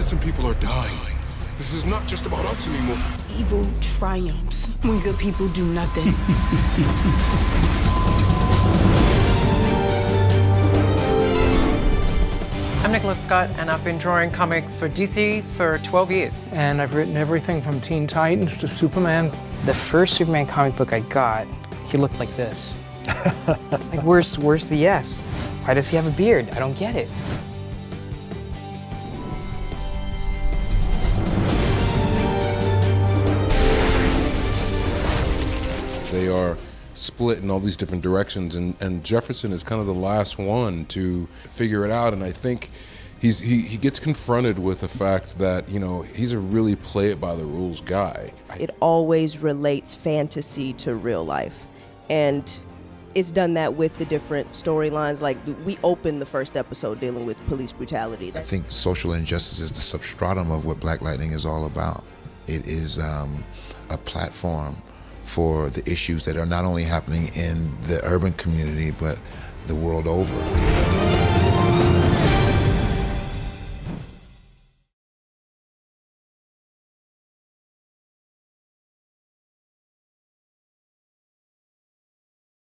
Innocent people are dying. This is not just about us anymore. Evil triumphs when good people do nothing. I'm Nicholas Scott, and I've been drawing comics for DC for 12 years. And I've written everything from Teen Titans to Superman. The first Superman comic book I got, he looked like this. Like, where's the S? Why does he have a beard? I don't get it. They are split in all these different directions, and Jefferson is kind of the last one to figure it out. And I think he gets confronted with the fact that, you know, he's a really play it by the rules guy. It always relates fantasy to real life, and it's done that with the different storylines. Like, we opened the first episode dealing with police brutality. I think social injustice is the substratum of what Black Lightning is all about. It is a platform for the issues that are not only happening in the urban community, but the world over.